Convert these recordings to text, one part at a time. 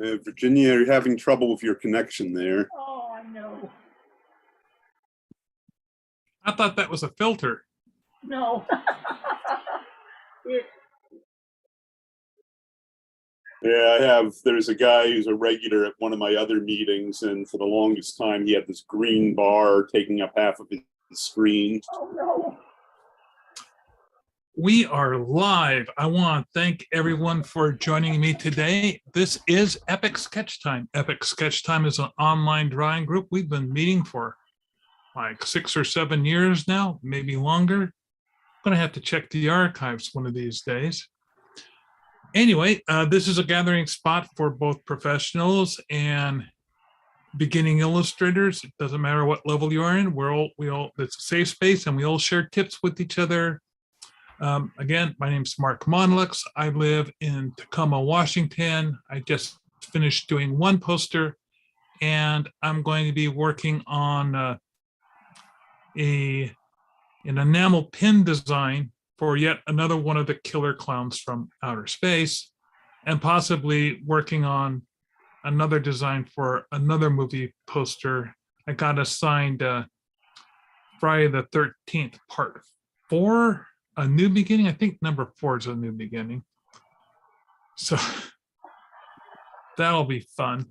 Virginia, you're having trouble with your connection there. Oh, I know. I thought that was a filter. No. Yeah, there's a guy who's a regular at one of my other meetings, and for the longest time, he had this green bar taking up half of his screen. Oh, no. We are live. I want to thank everyone for joining me today. This is Epic Sketch Time. Epic Sketch Time is an online drawing group. We've been meeting for like 6 or 7 years now, maybe longer. I'm going to have to check the archives one of these days. Anyway, this is a gathering spot for both professionals and beginning illustrators. It doesn't matter what level you are in. It's a safe space, and we all share tips with each other. Again, my name's Mark Monlux. I live in Tacoma, Washington. I just finished doing one poster, and I'm going to be working on an enamel pin design for yet another one of the killer clowns from outer space, and possibly working on another design for another movie poster. I got assigned Friday the 13th, part 4, A New Beginning. I think number 4 is A New Beginning. So that'll be fun.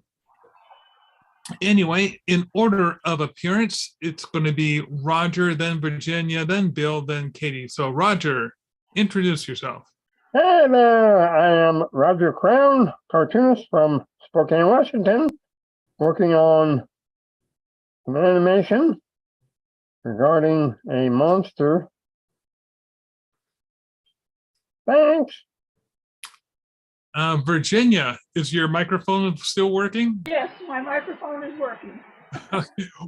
Anyway, in order of appearance, it's going to be Roger, then Virginia, then Bill, then Katie. So Roger, introduce yourself. Hey there, I am Roger Crown, cartoonist from Spokane, Washington, working on an animation regarding a monster. Thanks. Virginia, is your microphone still working? Yes, my microphone is working.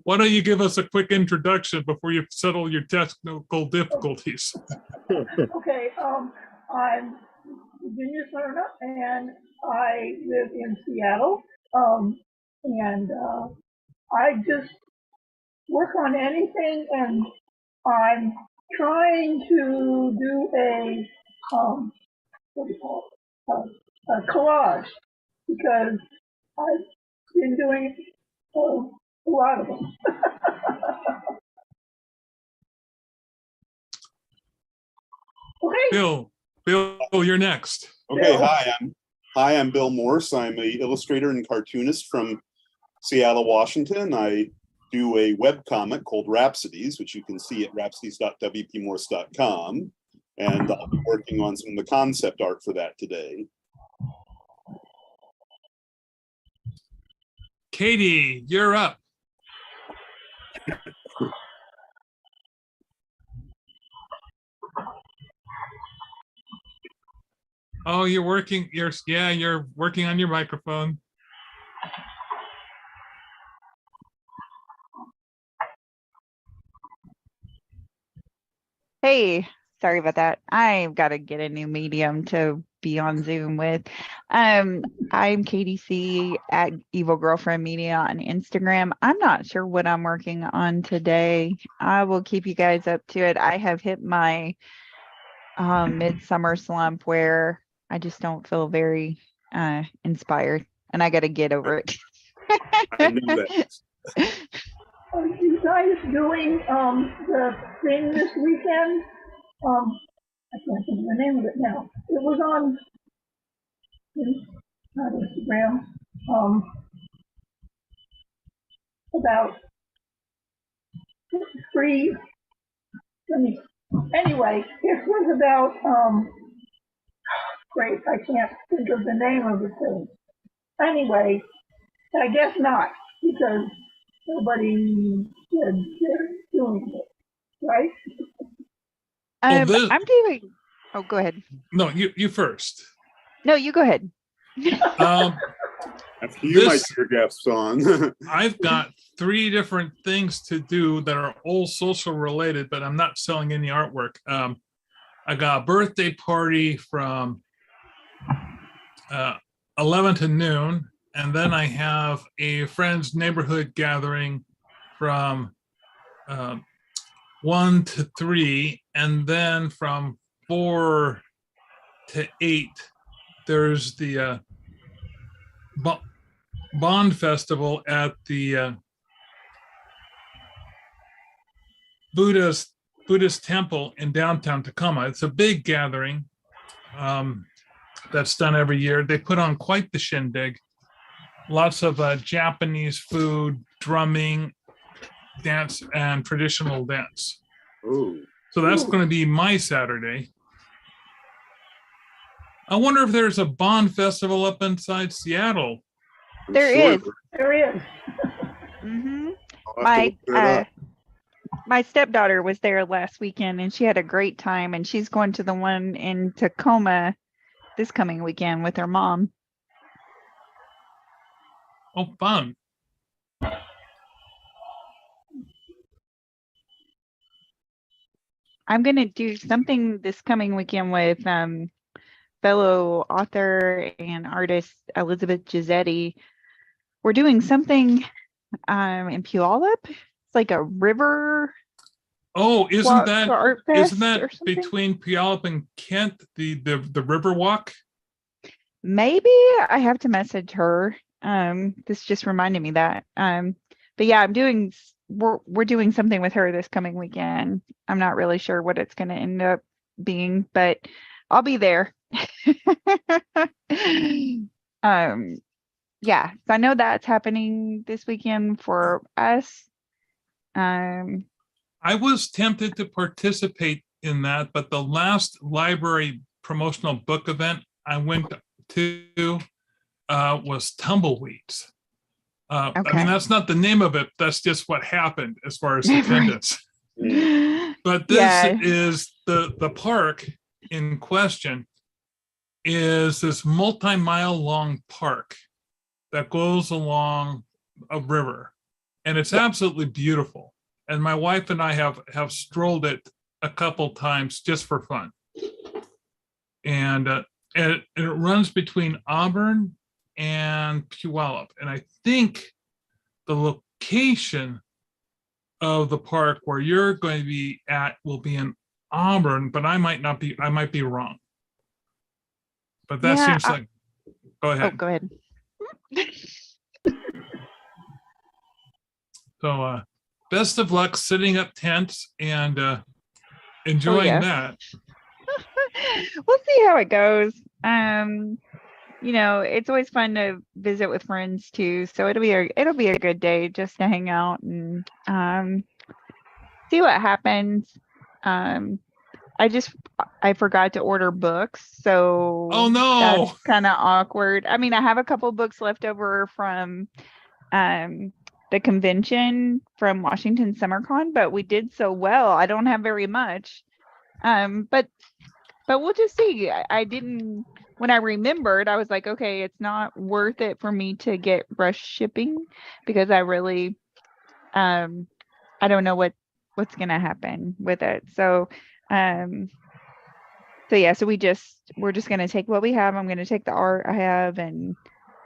Why don't you give us a quick introduction before you settle your technical difficulties? Okay, I'm Virginia Serna, and I live in Seattle. And I just work on anything, and I'm trying to do a what do you call it? A collage, because I've been doing a lot of them. Okay. Bill, you're next. Okay, hi, I'm Bill Morse. I'm an illustrator and cartoonist from Seattle, Washington. I do a webcomic called Rhapsodies, which you can see at rhapsodies.wpmorse.com. And I'll be working on some of the concept art for that today. Katie, you're up. Oh, you're working. You're working on your microphone. Hey, sorry about that. I've got to get a new medium to be on Zoom with. I'm Katie C at Evil Girlfriend Media on Instagram. I'm not sure what I'm working on today. I will keep you guys up to it. I have hit my midsummer slump where I just don't feel very inspired, and I got to get over it. I knew that. Are you guys doing the thing this weekend? I can't think of the name of it now. It was on Instagram about free. Anyway, it was about great. I can't think of the name of the thing. Anyway, I guess not, because nobody said they're doing it, right? I'm doing. Oh, go ahead. No, you first. No, you go ahead. After you, my dear guest song. I've got 3 different things to do that are all social related, but I'm not selling any artwork. I got a birthday party from 11 to noon, and then I have a friend's neighborhood gathering from 1 to 3, and then from 4 to 8, there's the Bond Festival at the Buddhist temple in downtown Tacoma. It's a big gathering that's done every year. They put on quite the shindig. Lots of Japanese food, drumming, dance, and traditional dance. Oh, So that's going to be my Saturday. I wonder if there's a Bond Festival up inside Seattle. There is. There is. Mm-hmm. I'll have to look that up. My stepdaughter was there last weekend and she had a great time, and she's going to the one in Tacoma this coming weekend with her mom. Oh, fun. I'm going to do something this coming weekend with fellow author and artist Elizabeth Gizetti. We're doing something in Puyallup. It's like a river. Oh, Isn't that between Puyallup and Kent, the river walk? Maybe I have to message her. This just reminded me that. But yeah, we're doing something with her this coming weekend. I'm not really sure what it's going to end up being, but I'll be there. Yeah, so I know that's happening this weekend for us. I was tempted to participate in that, but the last library promotional book event I went to was Tumbleweeds. I mean, that's not the name of it. That's just what happened as far as attendance. But this is the park in question is this multi-mile long park that goes along a river, and it's absolutely beautiful. And my wife and I have strolled it a couple times just for fun. And it runs between Auburn and Puyallup. And I think the location of the park where you're going to be at will be in Auburn, but I might be wrong. But that seems like, go ahead. Oh, go ahead. So best of luck setting up tents and enjoying that. We'll see how it goes. It's always fun to visit with friends too, so it'll be a good day just to hang out and see what happens. I forgot to order books, so oh no, that's kind of awkward. I mean, I have a couple books left over from the convention from Washington SummerCon, but we did so well. I don't have very much. But we'll just see. I didn't, when I remembered, I was like, okay, it's not worth it for me to get rush shipping because I really, I don't know what's gonna happen with it. So so we're just gonna take what we have. I'm gonna take the art I have and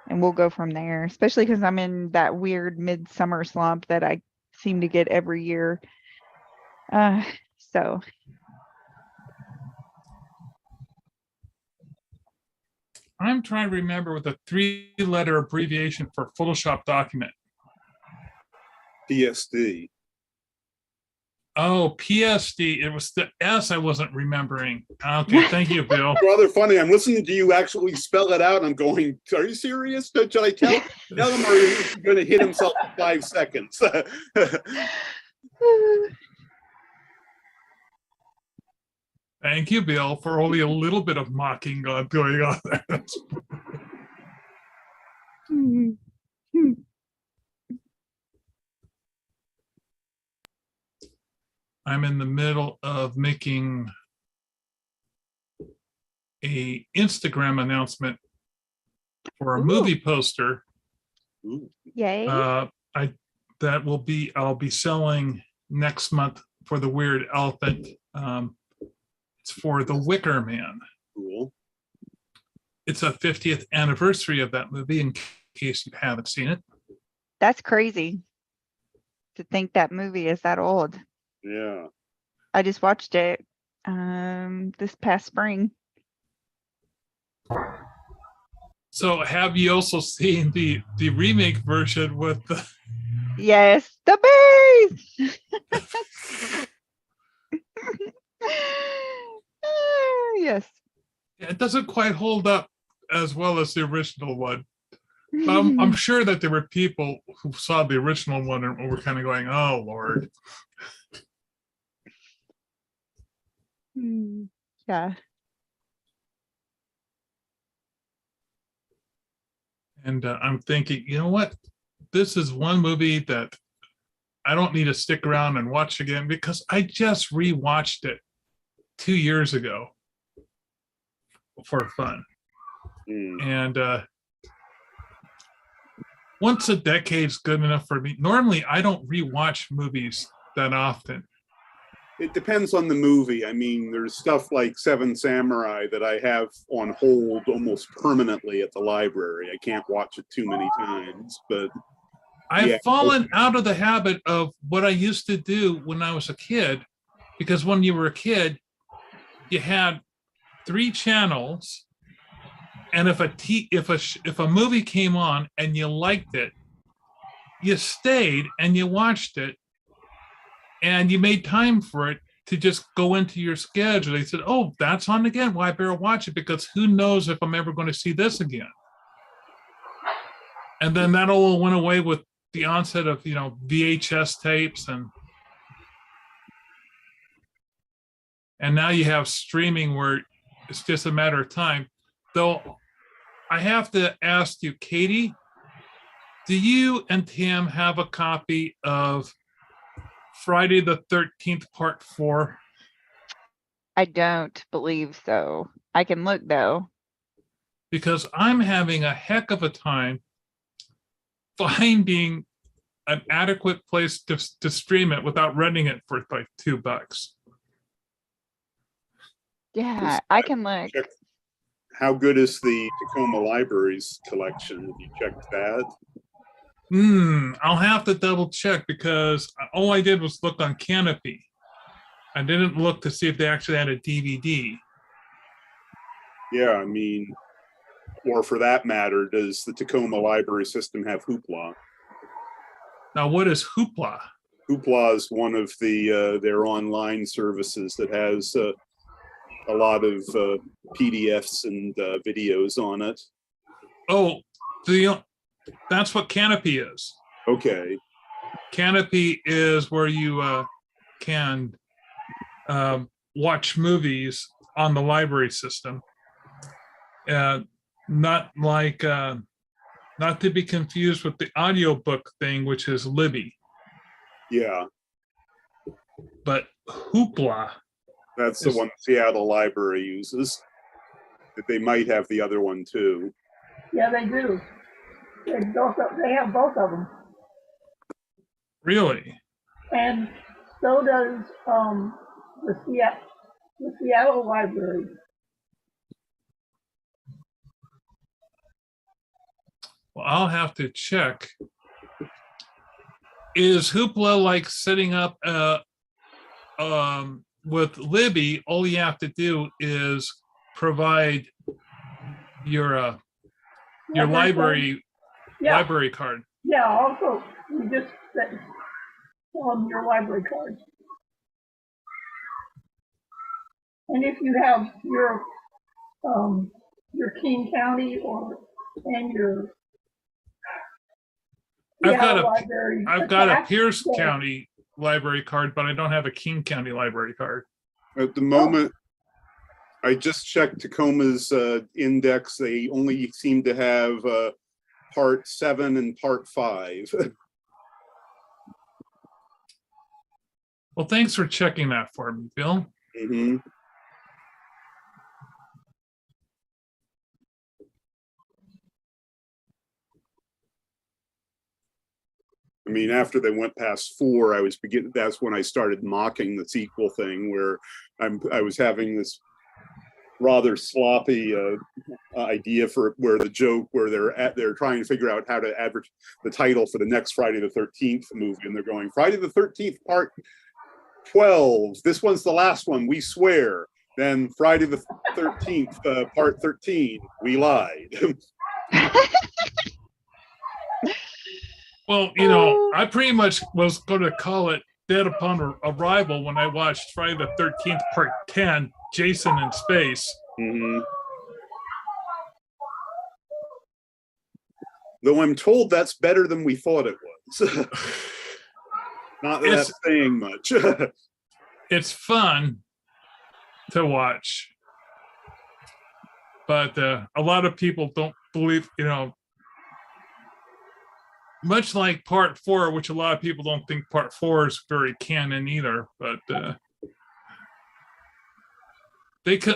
we'll go from there, especially because I'm in that weird midsummer slump that I seem to get every year. So I'm trying to remember with a 3-letter abbreviation for Photoshop document. PSD. Oh, PSD. It was the S I wasn't remembering. Okay, thank you, Bill. Rather funny. I'm listening to you actually spell it out. And I'm going, are you serious? Should I tell him, or he's going to hit himself in 5 seconds? Thank you, Bill, for only a little bit of mocking going on there. I'm in the middle of making a Instagram announcement for a movie poster. Yay. I'll be selling next month for the Weird Elephant. It's for The Wicker Man. Cool. It's a 50th anniversary of that movie, in case you haven't seen it. That's crazy to think that movie is that old. Yeah. I just watched it this past spring. So have you also seen the remake version with the Yes, the bees. Yes. it doesn't quite hold up as well as the original one. But I'm sure that there were people who saw the original one and were kind of going, "Oh Lord." Yeah. And I'm thinking, you know what? This is one movie that I don't need to stick around and watch again because I just rewatched it 2 years ago for fun. And once a decade's good enough for me. Normally, I don't rewatch movies that often. It depends on the movie. I mean, there's stuff like Seven Samurai that I have on hold almost permanently at the library. I can't watch it too many times, but I've fallen out of the habit of what I used to do when I was a kid, because when you were a kid, you had 3 channels, and if a movie came on and you liked it, you stayed and you watched it, and you made time for it to just go into your schedule. They said, "Oh, that's on again. Well, I better watch it because who knows if I'm ever going to see this again." And then that all went away with the onset of VHS tapes, and now you have streaming where it's just a matter of time. Though I have to ask you, Katie, do you and Tim have a copy of Friday the 13th Part 4? I don't believe so. I can look though. Because I'm having a heck of a time finding an adequate place to stream it without renting it for like $2. Yeah, I can look. How good is the Tacoma Library's collection? Have you checked that? I'll have to double check because all I did was look on Canopy. I didn't look to see if they actually had a DVD. Yeah, I mean, or for that matter, does the Tacoma Library System have Hoopla? Now, what is Hoopla? Hoopla is one of their online services that has a lot of PDFs and videos on it. Oh, that's what Canopy is. Okay. Canopy is where you can watch movies on the library system. Not to be confused with the audiobook thing, which is Libby. Yeah. But Hoopla. That's the one Seattle Library uses. They might have the other one too. Yeah, they do. They have both of them. Really? And so does the Seattle Library. Well, I'll have to check. Is Hoopla like setting up with Libby? All you have to do is provide your library card. Yeah, also you just on your library card. And if you have your King County and your I've got a Pierce County library card, but I don't have a King County library card. At the moment, I just checked Tacoma's index. They only seem to have Part 7 and Part 5. Well, thanks for checking that for me, Bill. Mm-hmm. I mean, after they went past 4, that's when I started mocking the sequel thing, where I was having this rather sloppy idea for where they're trying to figure out how to advertise the title for the next Friday the 13th movie, and they're going Friday the 13th Part 12. This one's the last one, we swear. Then Friday the 13th Part 13. We lied. Well, you know, I pretty much was going to call it dead upon arrival when I watched Friday the 13th, Part 10, Jason in Space. Mhm. Though I'm told that's better than we thought it was. Not that It's- that's saying much. It's fun to watch, but a lot of people don't believe, you know, much like Part 4, which a lot of people don't think Part 4 is very canon either, but a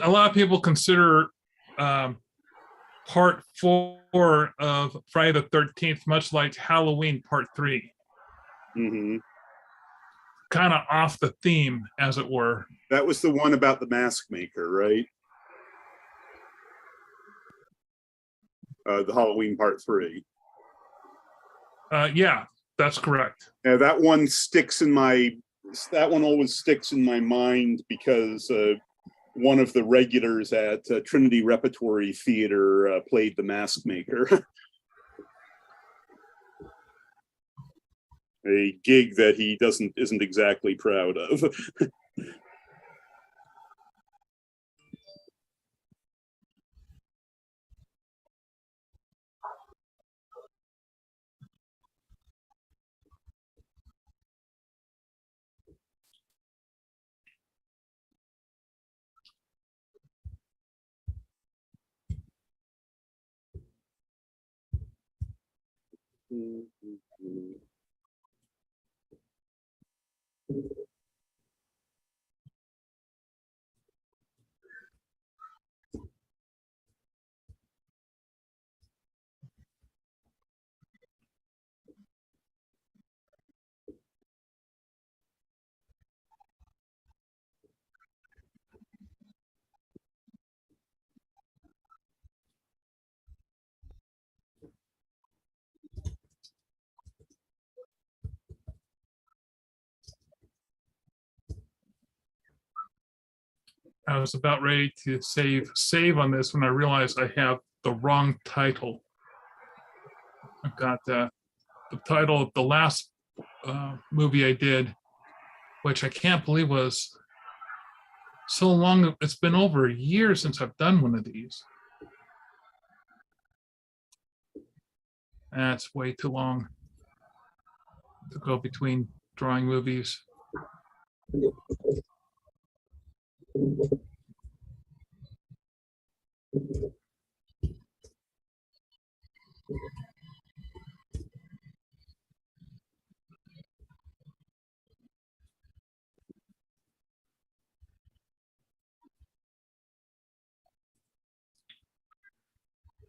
lot of people consider Part 4 of Friday the 13th much like Halloween Part 3. Hmm. Kind of off the theme, as it were. That was the one about the mask maker, right? The Halloween Part 3. Yeah, that's correct. Yeah, that one always sticks in my mind because one of the regulars at Trinity Repertory Theater played the mask maker. A gig that he isn't exactly proud of. I was about ready to save on this when I realized I have the wrong title. I've got the title of the last movie I did, which I can't believe was so long. It's been over a year since I've done one of these. That's way too long to go between drawing movies.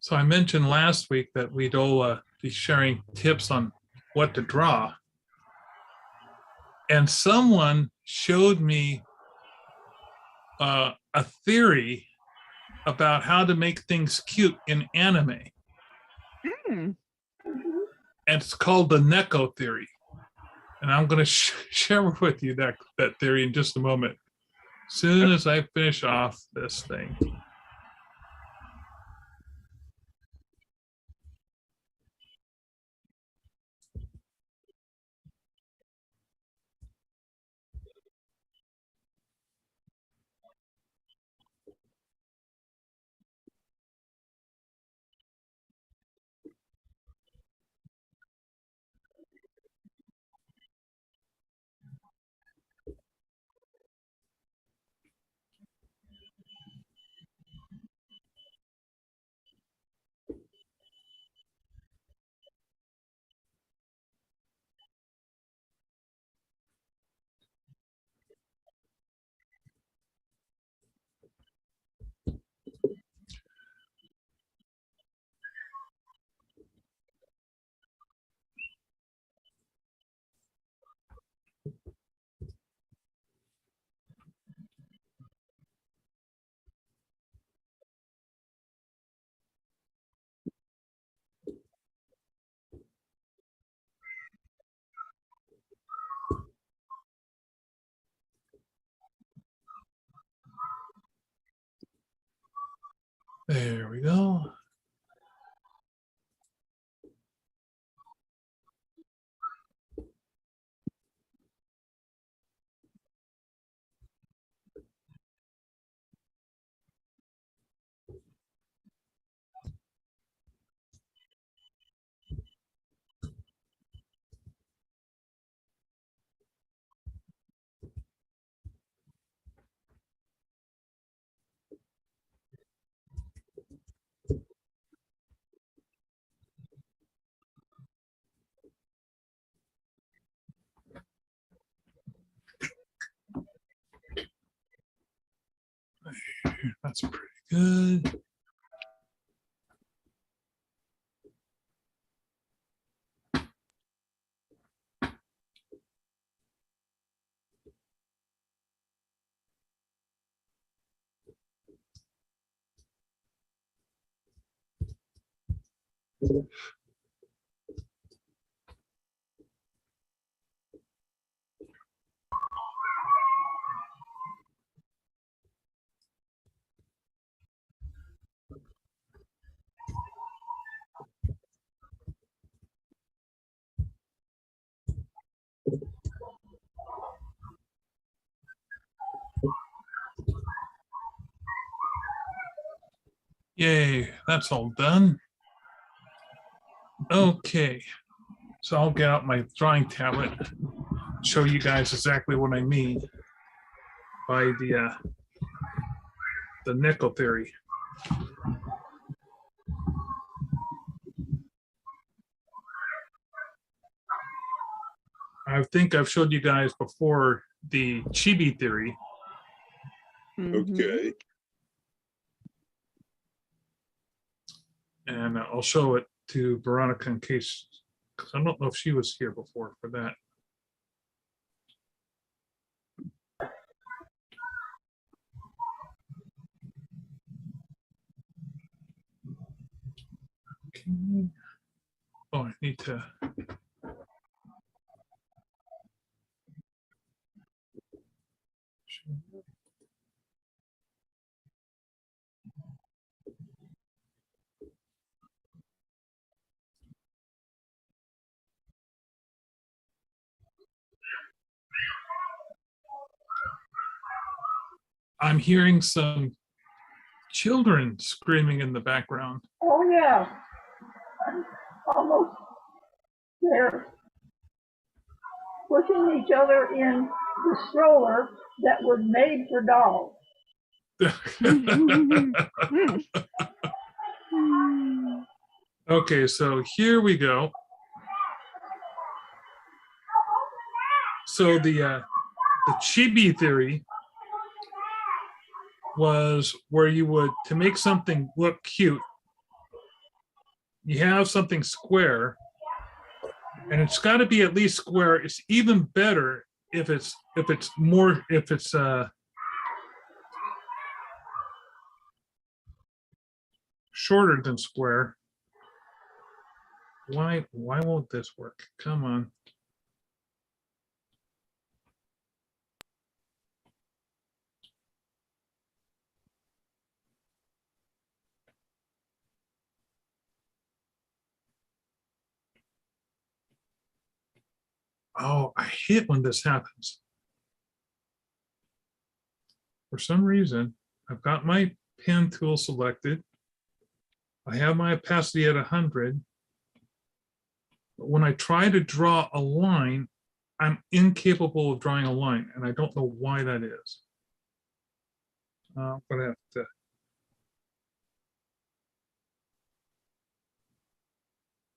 So I mentioned last week that we'd all be sharing tips on what to draw. And someone showed me a theory about how to make things cute in anime. Mm. And it's called the Neko theory. And I'm going to share with you that theory in just a moment. As soon as I finish off this thing. There we go. That's pretty good. Yay, that's all done. Okay, so I'll get out my drawing tablet, show you guys exactly what I mean by the nickel theory. I think I've showed you guys before the chibi theory. Okay. And I'll show it to Veronica in case, because I don't know if she was here before for that. Okay. Oh, I need to. I'm hearing some children screaming in the background. Oh, yeah. I'm almost there. Pushing each other in the stroller that was made for dogs. Okay, so here we go. So the chibi theory was where you would, to make something look cute, you have something square, and it's got to be at least square. It's even better if it's shorter than square. Why won't this work? Come on. Oh, I hate when this happens. For some reason, I've got my pen tool selected. I have my opacity at 100. But when I try to draw a line, I'm incapable of drawing a line, and I don't know why that is. I'm gonna have to.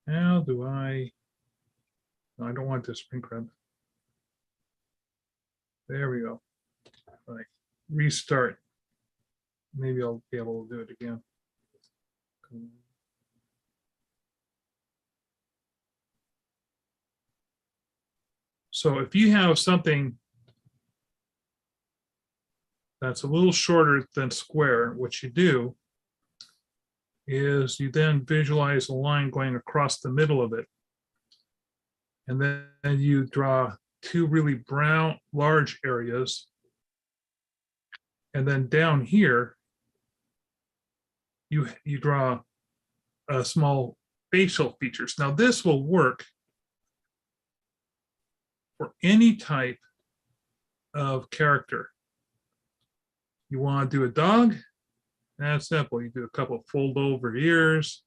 How do I? No, I don't want this spring crab. There we go. All right, restart. Maybe I'll be able to do it again. So if you have something that's a little shorter than square, what you do is you then visualize a line going across the middle of it. And then you draw two really brown, large areas. And then down here, you draw small facial features. Now this will work for any type of character. You want to do a dog? That's simple. You do a couple fold over ears.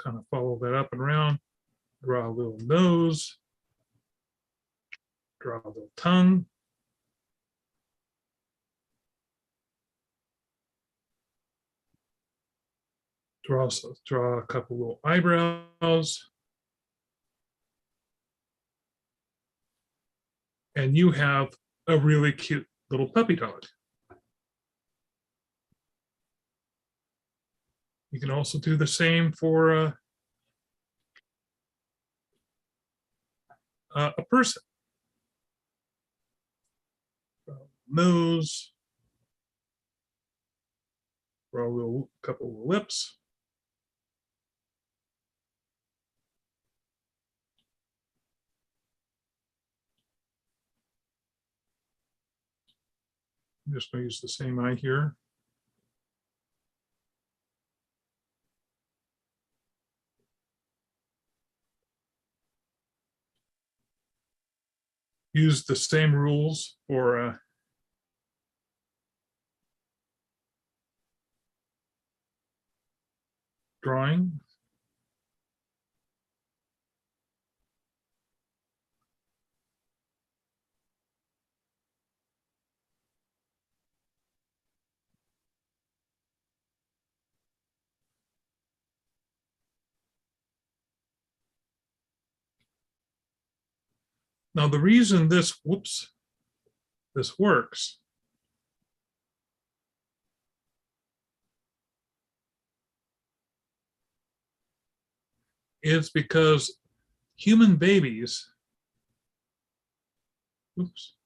Kind of follow that up and around. Draw a little nose. Draw the tongue. Draw a couple little eyebrows. And you have a really cute little puppy dog. You can also do the same for a person. Nose. Draw a little couple of lips. I'm just going to use the same eye here. Use the same rules for drawing. Now, the reason this works is because human babies, oops,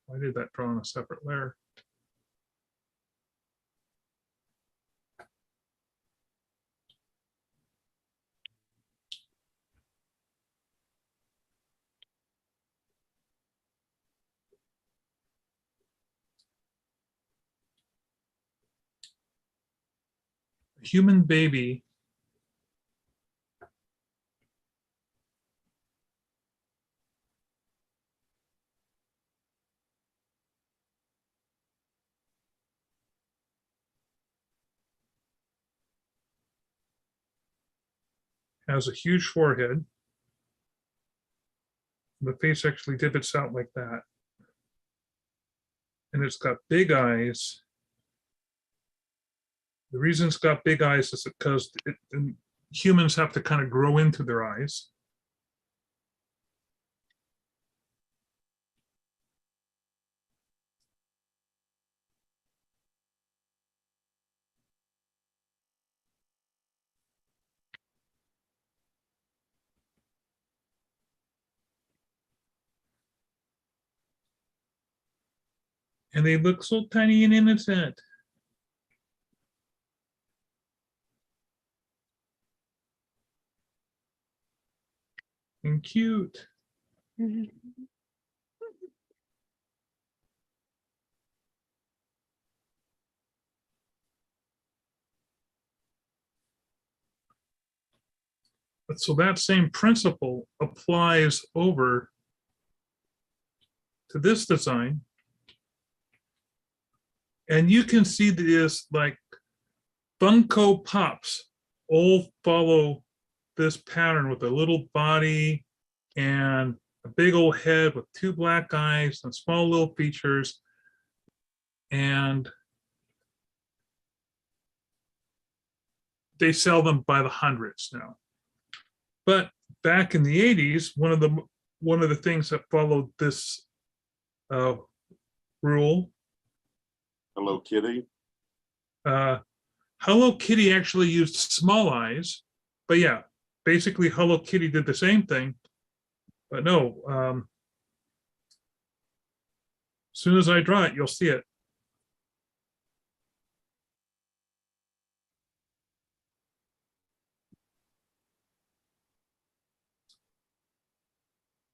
why did that draw on a separate layer? A human baby has a huge forehead. The face actually divots out like that. And it's got big eyes. The reason it's got big eyes is because humans have to kind of grow into their eyes. And they look so tiny and innocent. And cute. So that same principle applies over to this design. And you can see this like Funko Pops all follow this pattern with a little body and a big old head with two black eyes and small little features. And they sell them by the hundreds now. But back in the 80s, one of the things that followed this rule. Hello Kitty. Hello Kitty actually used small eyes, but yeah, basically Hello Kitty did the same thing. But no, as soon as I draw it, you'll see it.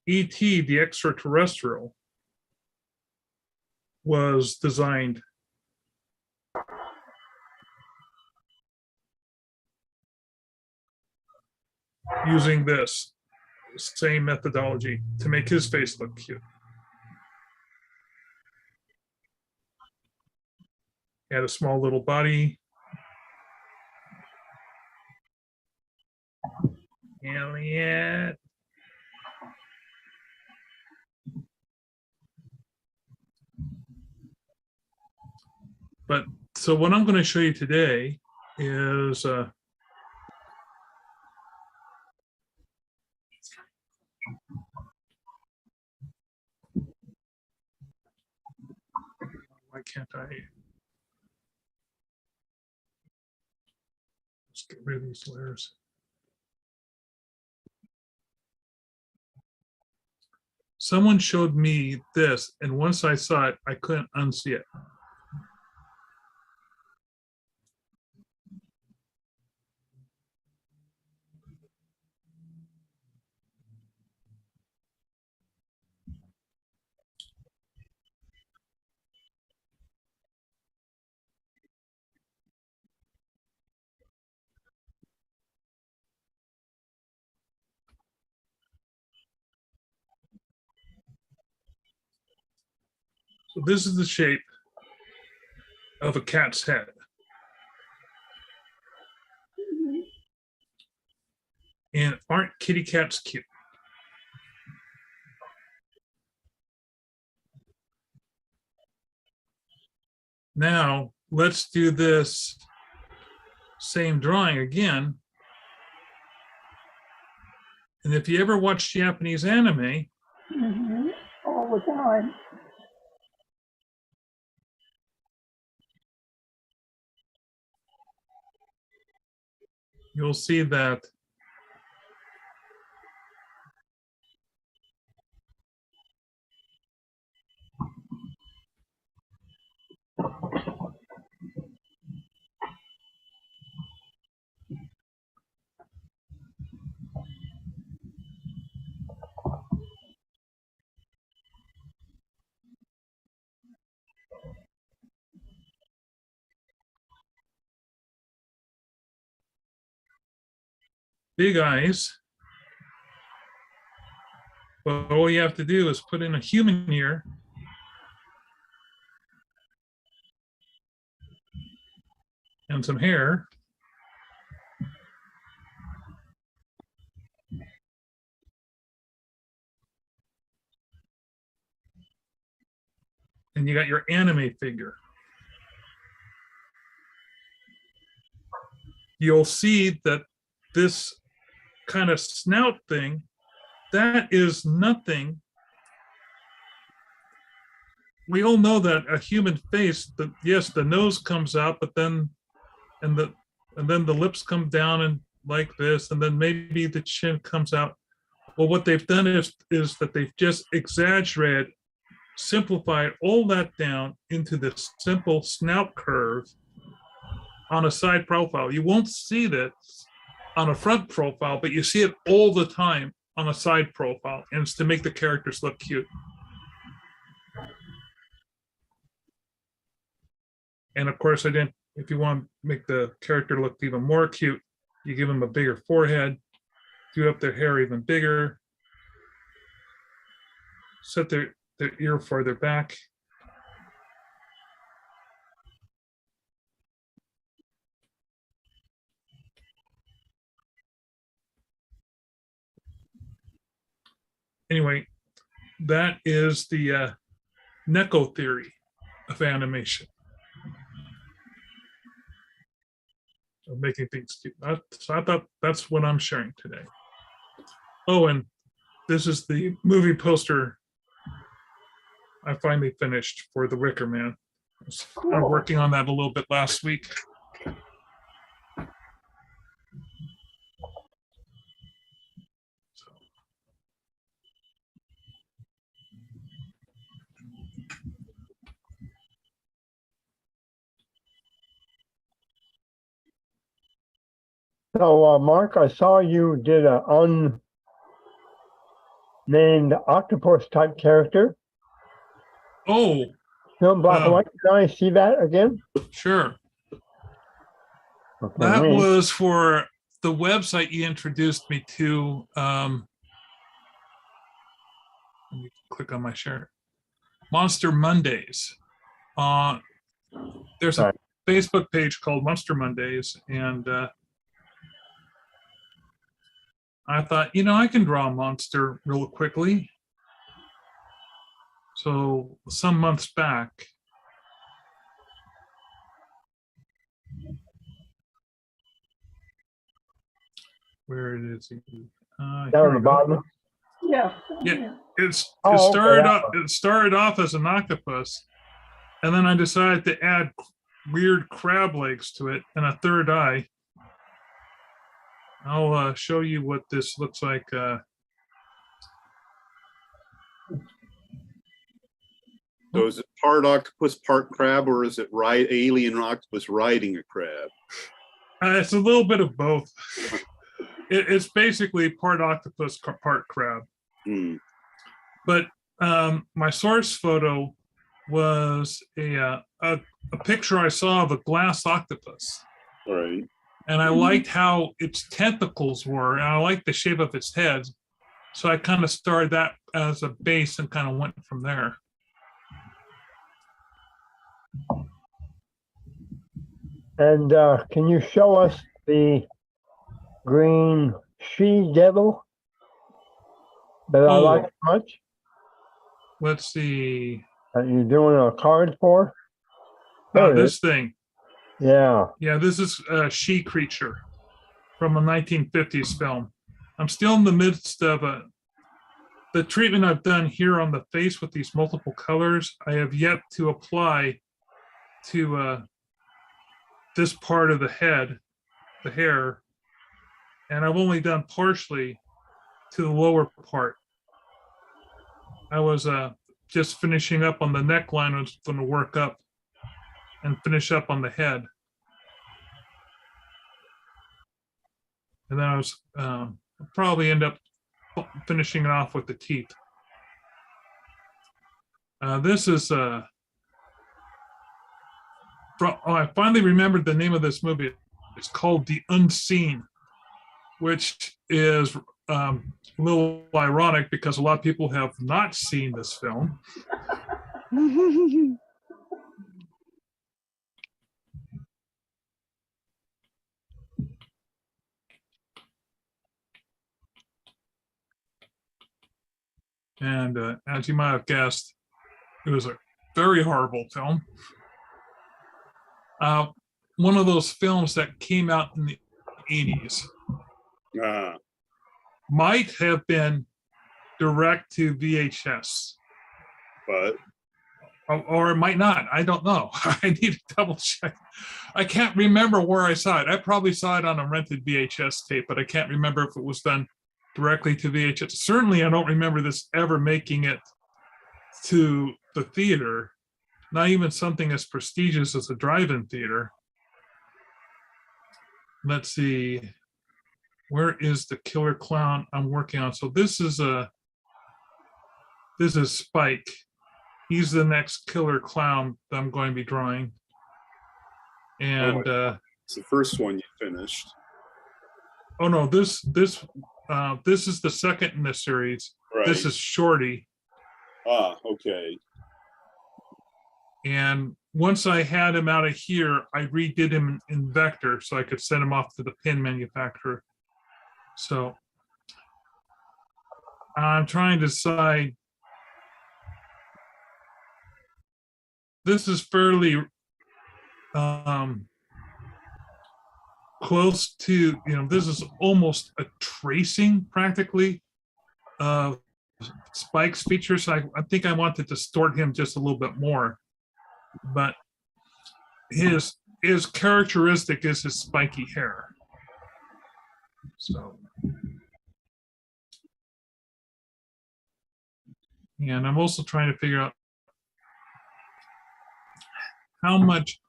E.T., the extraterrestrial, was designed using this same methodology to make his face look cute. He had a small little body. Elliot. But so what I'm going to show you today is why can't I? Let's get rid of these layers. Someone showed me this, and once I saw it, I couldn't unsee it. So this is the shape of a cat's head. And aren't kitty cats cute? Now let's do this same drawing again. And if you ever watch Japanese anime, all the time. you'll see that big eyes. But all you have to do is put in a human ear. And some hair. And you got your anime figure. You'll see that this kind of snout thing, that is nothing. We all know that a human face, yes, the nose comes out, but then and then the lips come down and like this, and then maybe the chin comes out. Well, what they've done is that they've just exaggerated, simplified all that down into this simple snout curve on a side profile. You won't see that on a front profile, but you see it all the time on a side profile, and it's to make the characters look cute. And of course, if you want to make the character look even more cute, you give them a bigger forehead, do up their hair even bigger, set their ear farther back. Anyway, that is the Neko theory of animation. Of making things cute. So I thought that's what I'm sharing today. Oh, and this is the movie poster I finally finished for The Wicker Man. I'm working on that a little bit last week. So, Mark, I saw you did an unnamed octopus type character. Oh, Still in black and white. Can I see that again? sure. Okay, That wait. was for the website you introduced me to. Let me click on my share. Monster Mondays. There's a Right. Facebook page called Monster Mondays, and I thought, I can draw a monster real quickly. So some months back, Where is he? Down Here at the we go. bottom. Yes. Yeah. It Oh, okay, started that off. It started off as an octopus, and then I decided to add weird crab legs to it and a third eye. I'll show you what this looks like. So is it part octopus, part crab, or is it alien octopus riding a crab? It's a little bit of both. It's basically part octopus, part crab. Hmm. But my source photo was a picture I saw of a glass octopus. All right. And I liked how its tentacles were, and I liked the shape of its head. So I kind of started that as a base and kind of went from there. And can you show us the green she devil that I Oh. like much Let's see. that you're doing a card for? There it is. This thing. Yeah. Yeah, this is a she creature from a 1950s film. I'm still in the midst of the treatment I've done here on the face with these multiple colors. I have yet to apply to this part of the head, the hair, and I've only done partially to the lower part. I was just finishing up on the neckline. I was going to work up and finish up on the head. And then I was probably end up finishing it off with the teeth. This is I finally remembered the name of this movie. It's called The Unseen, which is a little ironic because a lot of people have not seen this film. And as you might have guessed, it was a very horrible film. One of those films that came out in the 80s. Might have been direct to VHS. But Or it might not. I don't know. I need to double check. I can't remember where I saw it. I probably saw it on a rented VHS tape, but I can't remember if it was done directly to VHS. Certainly, I don't remember this ever making it to the theater, not even something as prestigious as a drive-in theater. Let's see. Where is the killer clown I'm working on? So this is Spike. He's the next killer clown that I'm going to be drawing. And it's the first one you finished. oh no, this is the second in the series. Right. This is Shorty. Okay. And once I had him out of here, I redid him in vector so I could send him off to the pin manufacturer. So I'm trying to decide. This is fairly close to, this is almost a tracing practically of Spike's features. I think I want to distort him just a little bit more, but his characteristic is his spiky hair. So, and I'm also trying to figure out how much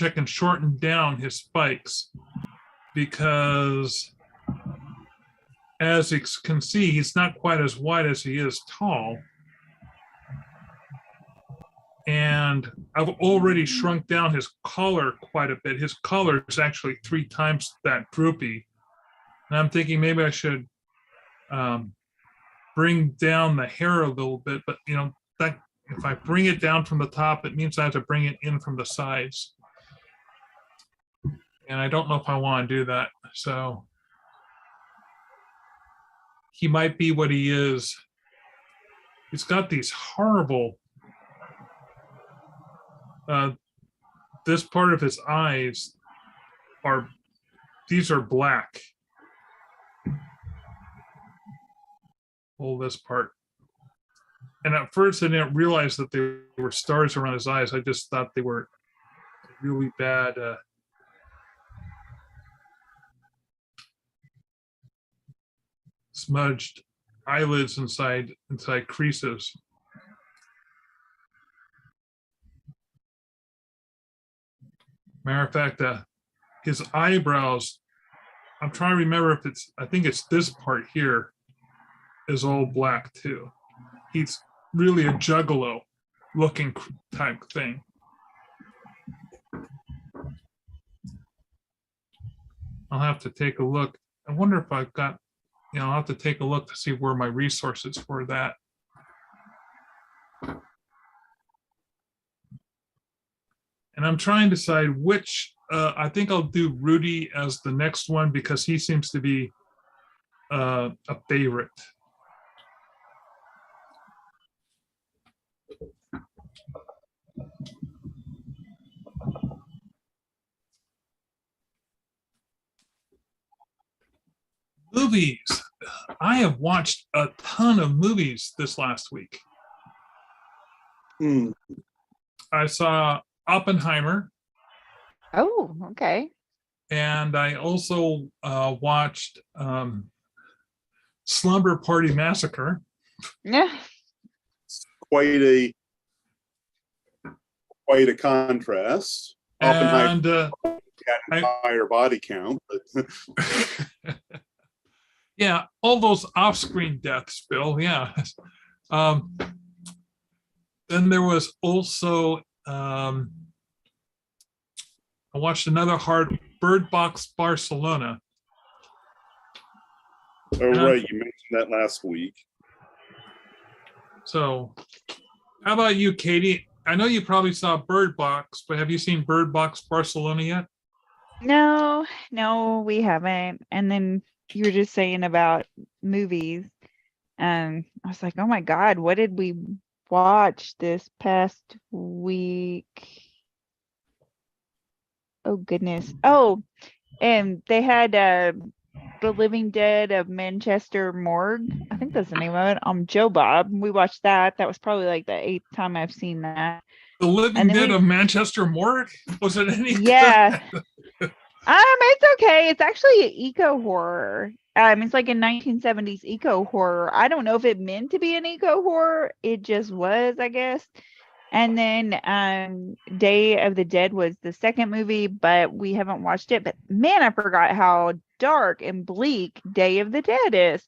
I can shorten down his spikes, because as you can see, he's not quite as wide as he is tall. And I've already shrunk down his collar quite a bit. His collar is actually 3 times that droopy. And I'm thinking maybe I should bring down the hair a little bit, but that if I bring it down from the top, it means I have to bring it in from the sides. And I don't know if I want to do that. So he might be what he is. He's got these horrible, this part of his eyes these are black. pull this part. And at first I didn't realize that they were stars around his eyes. I just thought they were really bad smudged eyelids inside creases. Matter of fact, his eyebrows, I'm trying to remember if I think it's this part here is all black too. He's really a juggalo looking type thing. I'll have to take a look. I wonder if I've got, I'll have to take a look to see where my resources for that. And I'm trying to decide which, I think I'll do Rudy as the next one because he seems to be a favorite. Movies. I have watched a ton of movies this last week. I saw Oppenheimer. Oh, okay. And I also watched Slumber Party Massacre. Yeah. Quite a contrast. And higher body count. But yeah, all those off-screen deaths, Bill. Yeah. Then there was also I watched another Bird Box Barcelona. Oh, right, you mentioned that last week. So, how about you, Katie? I know you probably saw Bird Box, but have you seen Bird Box Barcelona yet? No, we haven't. And then you were just saying about movies. I was like, oh my God, what did we watch this past week? Oh goodness. Oh, and they had The Living Dead of Manchester Morgue. I think that's the name of it. Joe Bob. We watched that. That was probably like the 8th time I've seen that. The Living Dead of Manchester Morgue? Was it any Yeah. good? It's okay. It's actually an eco horror. It's like a 1970s eco horror. I don't know if it meant to be an eco horror. It just was, I guess. And then Day of the Dead was the second movie, but we haven't watched it. But man, I forgot how dark and bleak Day of the Dead is.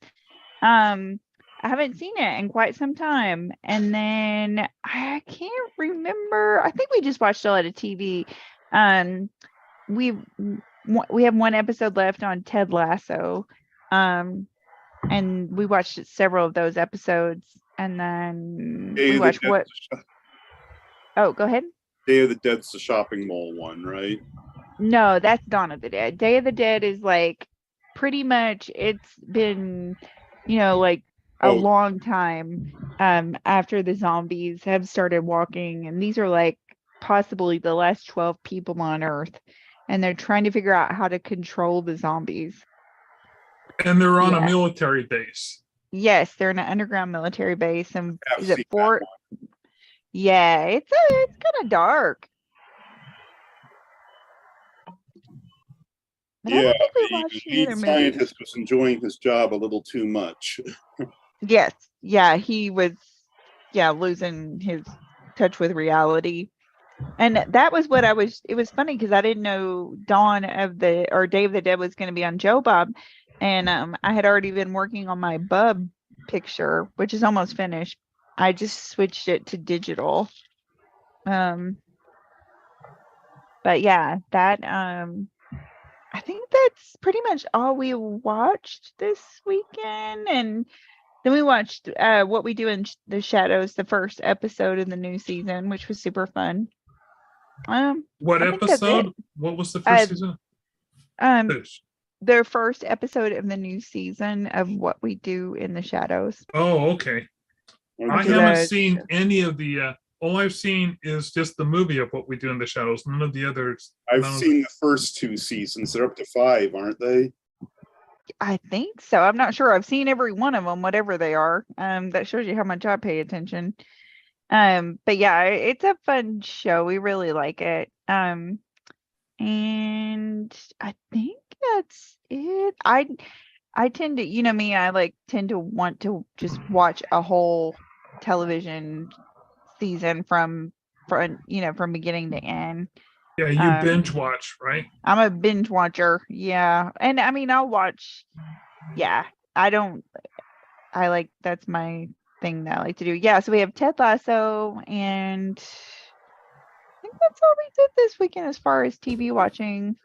I haven't seen it in quite some time. And then I can't remember. I think we just watched a lot of TV. We have one episode left on Ted Lasso. And we watched several of those episodes. And then we watched what? Oh, go ahead. Day of the Dead's the shopping mall one, right? No, that's Dawn of the Dead. Day of the Dead is like pretty much it's been, like a long time after the zombies have started walking. And these are like possibly the last 12 people on Earth. And they're trying to figure out how to control the zombies. And they're on a military base. Yes, they're in an underground military base. And is it Fort? Yeah, it's kind of dark. But Yeah, the scientist was enjoying his job a little too much. Yes, yeah, he was, losing his touch with reality. And that was what it was funny because I didn't know Day of the Dead was going to be on Joe Bob. And I had already been working on my bub picture, which is almost finished. I just switched it to digital. But yeah, that I think that's pretty much all we watched this weekend. And then we watched What We Do in the Shadows, the first episode of the new season, which was super fun. What episode? What was the first season? Their first episode of the new season of What We Do in the Shadows. Oh, okay. I haven't seen any of the all I've seen is just the movie of What We Do in the Shadows. None of the others. I've seen the first 2 seasons. They're up to 5, aren't they? I think so. I'm not sure. I've seen every one of them, whatever they are. That shows you how much I pay attention. But yeah, it's a fun show. We really like it. And I think that's it. I tend to, you know me, I like tend to want to just watch a whole television season from beginning to end. Yeah, you binge watch, right? I'm a binge watcher. Yeah. And I mean, I'll watch. Yeah. That's my thing that I like to do. Yeah. So we have Ted Lasso, and I think that's all we did this weekend as far as TV watching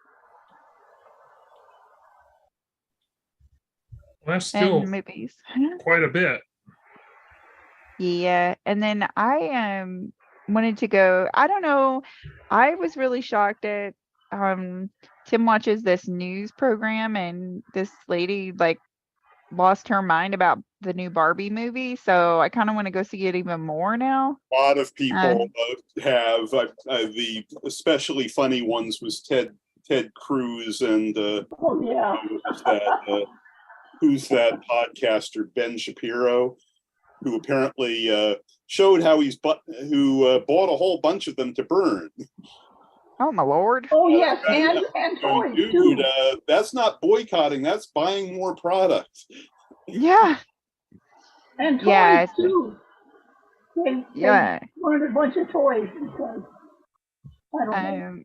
Well, that's still and movies. quite a bit. Yeah. And then I wanted to go. I don't know. I was really shocked at Tim watches this news program, and this lady like lost her mind about the new Barbie movie. So I kind of want to go see it even more now. A lot of people have the especially funny ones was Ted Cruz and Oh, yeah. who's that podcaster Ben Shapiro, who apparently showed how bought a whole bunch of them to burn. Oh my lord. Oh, yes, and toys, Dude, too. that's not boycotting, that's buying more product. Yeah. And toys, Yeah. too. They wanted a bunch of toys because, I don't know.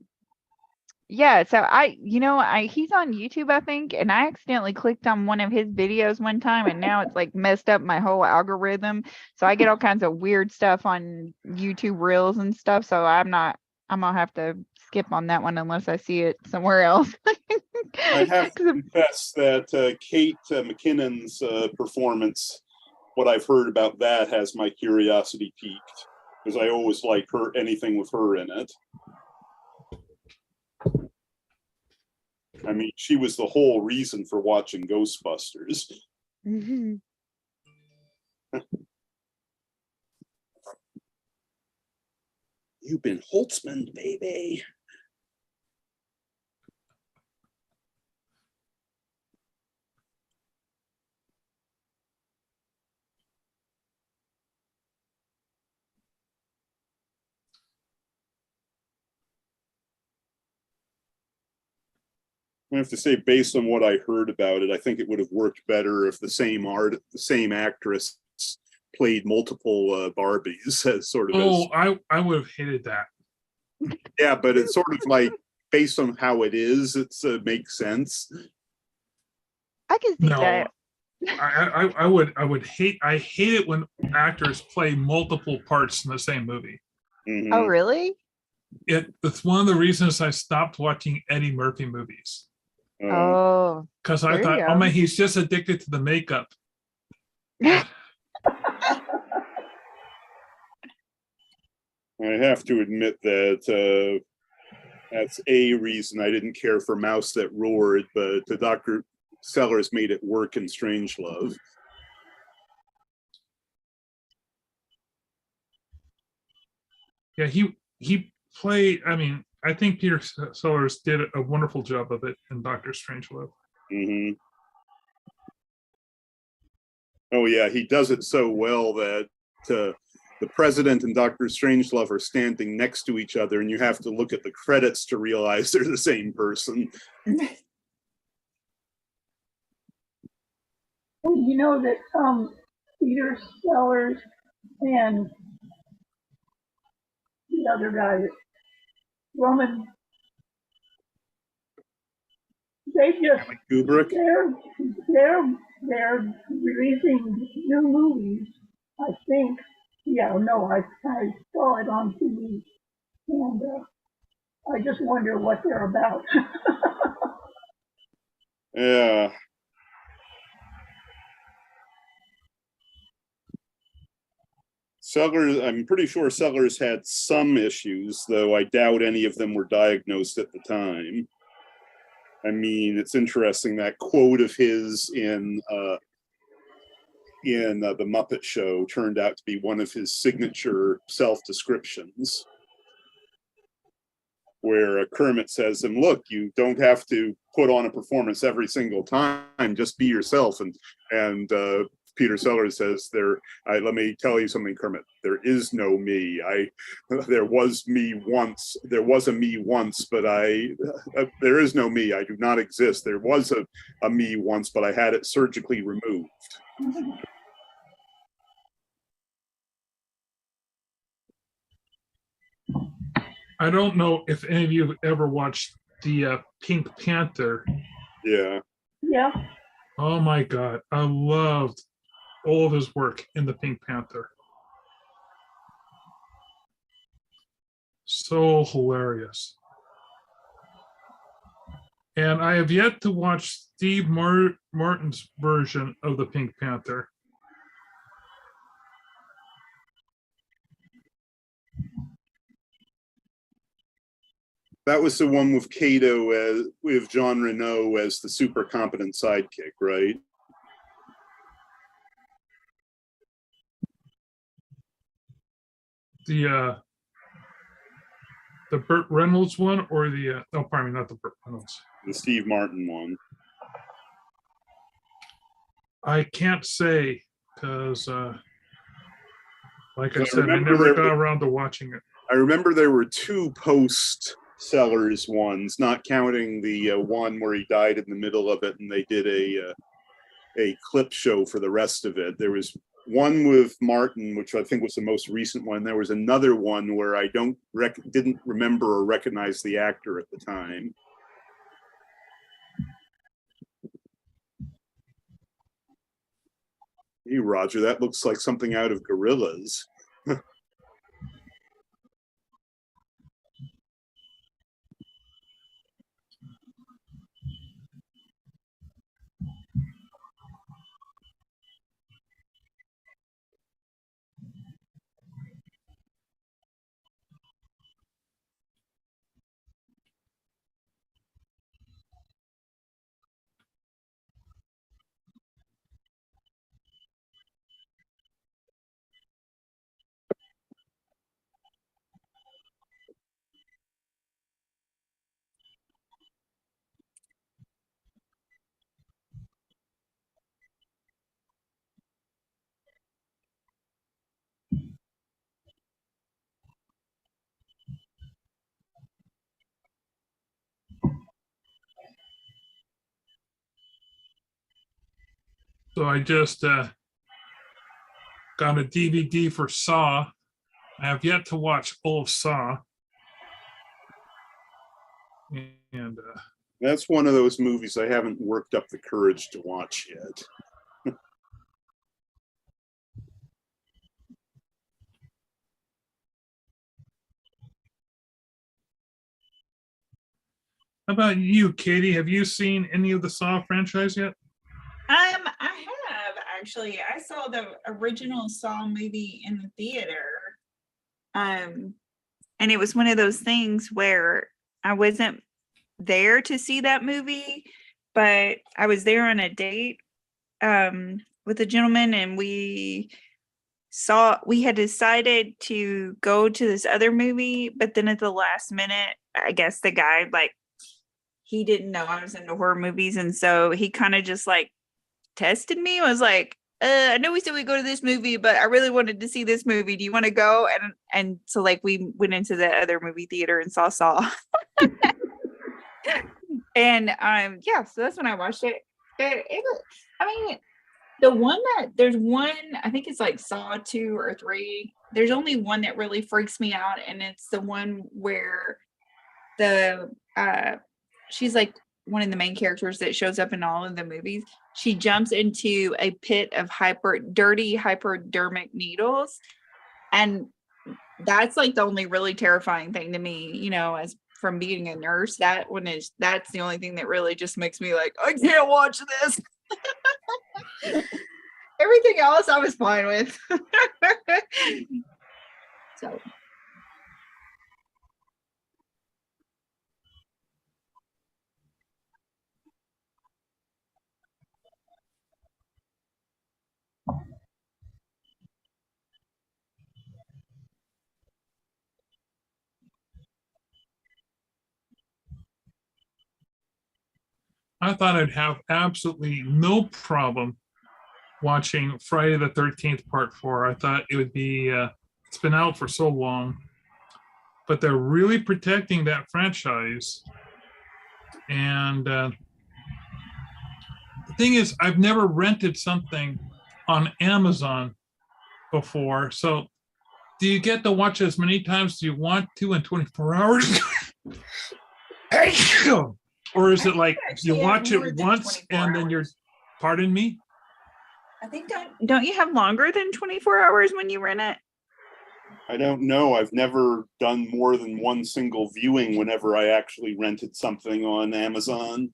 Yeah, so he's on YouTube, I think, and I accidentally clicked on one of his videos one time, and now it's like messed up my whole algorithm. So I get all kinds of weird stuff on YouTube Reels and stuff. So I'm gonna have to skip on that one unless I see it somewhere else. I have to confess that Kate McKinnon's performance, what I've heard about that has my curiosity piqued, because I always like anything with her in it. I mean, she was the whole reason for watching Ghostbusters. Mm-hmm. You've been Holtzman, baby. I have to say, based on what I heard about it, I think it would have worked better if the same actress played multiple Barbies as sort of. I would have hated that. Yeah, but it's sort of like based on how it is, it makes sense. I can see that. I hate it when actors play multiple parts in the same movie. Mm-hmm. Oh, really? It's one of the reasons I stopped watching Eddie Murphy movies. Oh, because I thought, oh man, he's just addicted to the makeup. I have to admit that that's a reason I didn't care for Mouse That Roared, but the Dr. Sellers made it work in Strangelove. Yeah, he played. I mean, I think Peter Sellers did a wonderful job of it in Dr. Strangelove. Mm-hmm. Oh yeah, he does it so well that the president and Dr. Strangelove are standing next to each other, and you have to look at the credits to realize they're the same person. Well, you know that Peter Sellers and the other guy, Roman, they just Kubrick. They're releasing new movies. I think. Yeah, no, I saw it on TV, and I just wonder what they're about. Yeah. Sellers, I'm pretty sure Sellers had some issues, though I doubt any of them were diagnosed at the time. I mean, it's interesting that quote of his in the Muppet Show turned out to be one of his signature self-descriptions. where Kermit says to him, look, you don't have to put on a performance every single time, just be yourself. And Peter Sellers says, let me tell you something, Kermit, there is no me. There was a me once, but there is no me. I do not exist. There was a me once, but I had it surgically removed. I don't know if any of you have ever watched the Pink Panther. Yeah. Yeah. Oh my God. I loved all of his work in the Pink Panther. So hilarious. And I have yet to watch Steve Martin's version of the Pink Panther. That was the one with Kato with Jean Reno as the super competent sidekick, right? The Burt Reynolds one, or pardon me, not the Burt Reynolds. The Steve Martin one. I can't say because, like I I said, I remember never there got were- around to watching it. I remember there were two post-Sellers ones, not counting the one where he died in the middle of it and they did a clip show for the rest of it. There was one with Martin, which I think was the most recent one. There was another one where I didn't remember or recognize the actor at the time. Hey, Roger, that looks like something out of Gorillas. So I just got a DVD for Saw. I have yet to watch all of Saw. And That's one of those movies I haven't worked up the courage to watch yet. how about you, Katie? Have you seen any of the Saw franchise yet? I have actually. I saw the original Saw movie in the theater. And it was one of those things where I wasn't there to see that movie, but I was there on a date with a gentleman, and we had decided to go to this other movie, but then at the last minute, I guess the guy, like, he didn't know I was into horror movies, and so he kind of just like tested me. Was like, I know we said we go to this movie, but I really wanted to see this movie. Do you want to go? And so like we went into the other movie theater and saw. And yeah, so that's when I watched it. It was, I mean, there's one, I think it's like Saw 2 or 3. There's only one that really freaks me out, and it's the one where she's like one of the main characters that shows up in all of the movies. She jumps into a pit of dirty hypodermic needles, and that's like the only really terrifying thing to me, as from being a nurse. That's the only thing that really just makes me like, I can't watch this. Everything else I was fine with. So I thought I'd have absolutely no problem watching Friday the 13th Part 4. I thought it would be, it's been out for so long, but they're really protecting that franchise. And the thing is, I've never rented something on Amazon before. So do you get to watch as many times as you want to in 24 hours? Or is it like you watch it once and then you're, pardon me? I think don't you have longer than 24 hours when you rent it? I don't know. I've never done more than one single viewing whenever I actually rented something on Amazon.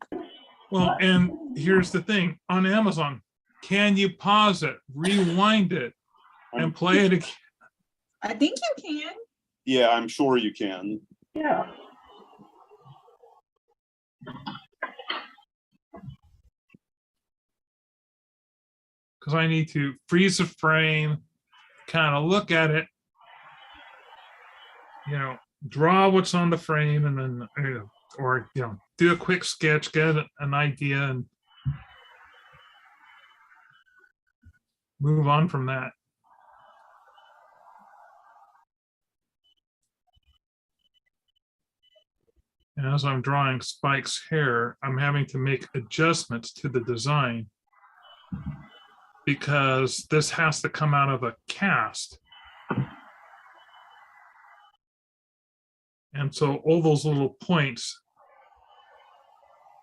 Well, and here's the thing on Amazon, can you pause it, rewind it, and play it again? I think you can. Yeah, I'm sure you can. Yeah. Because I need to freeze the frame, kind of look at it, draw what's on the frame, and then, or, do a quick sketch, get an idea, and move on from that. And as I'm drawing Spike's hair, I'm having to make adjustments to the design because this has to come out of a cast. And so all those little points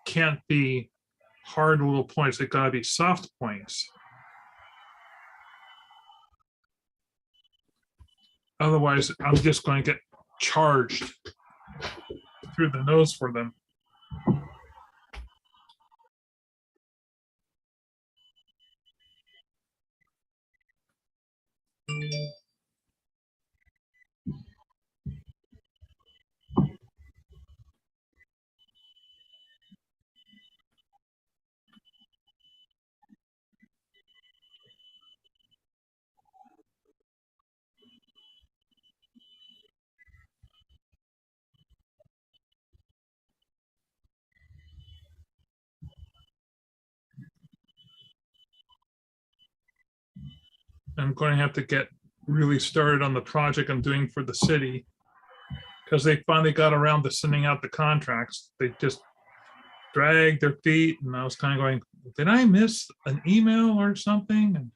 can't be hard little points. They've got to be soft points. Otherwise, I'm just going to get charged through the nose for them. I'm going to have to get really started on the project I'm doing for the city because they finally got around to sending out the contracts. They just dragged their feet, and I was kind of going, did I miss an email or something? And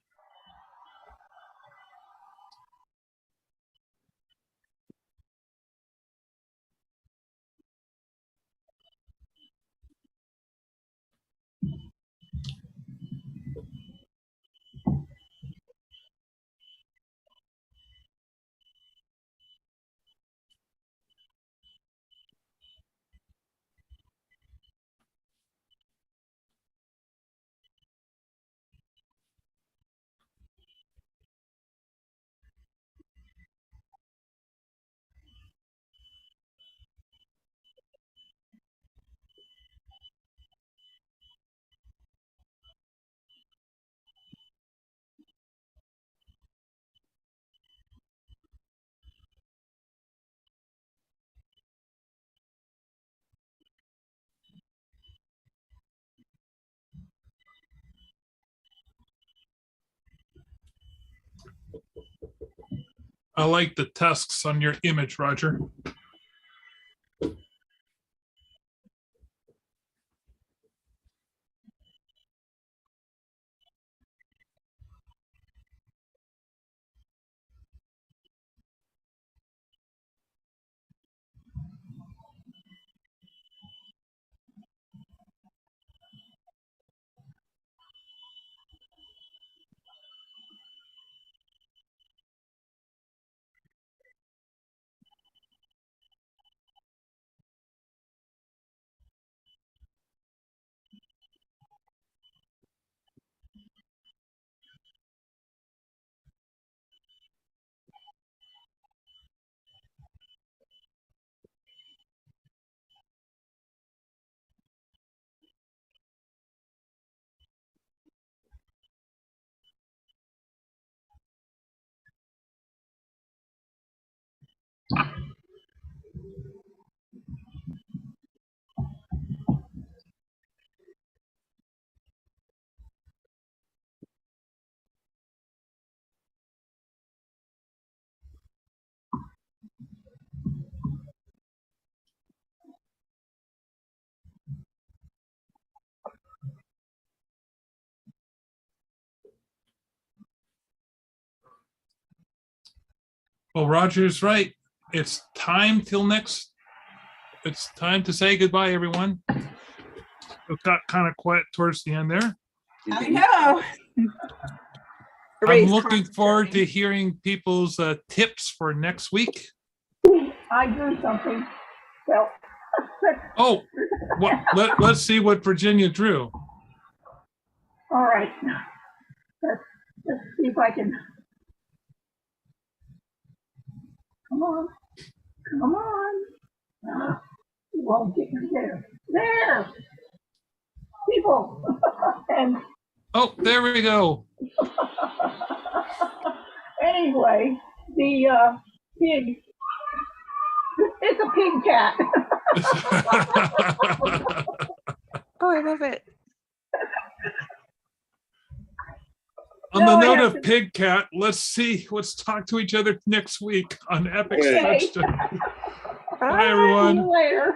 I like the tusks on your image, Roger. Well, Roger's right. It's time to say goodbye, everyone. It got kind of quiet towards the end there. I know. I'm Everybody's looking forward to concentrating. hearing people's tips for next week. I drew something. Well, Oh, let's see what Virginia drew. all right. Let's see if I can. Come on. Come on. You won't get me there. There. People. And Oh, there we go. anyway, the pig. It's a pig cat. Oh, I love it. On No, the I note have of Pig Cat, let's talk to each other next week on Epic Okay. Sketch Time. Bye. Bye, everyone. See you later.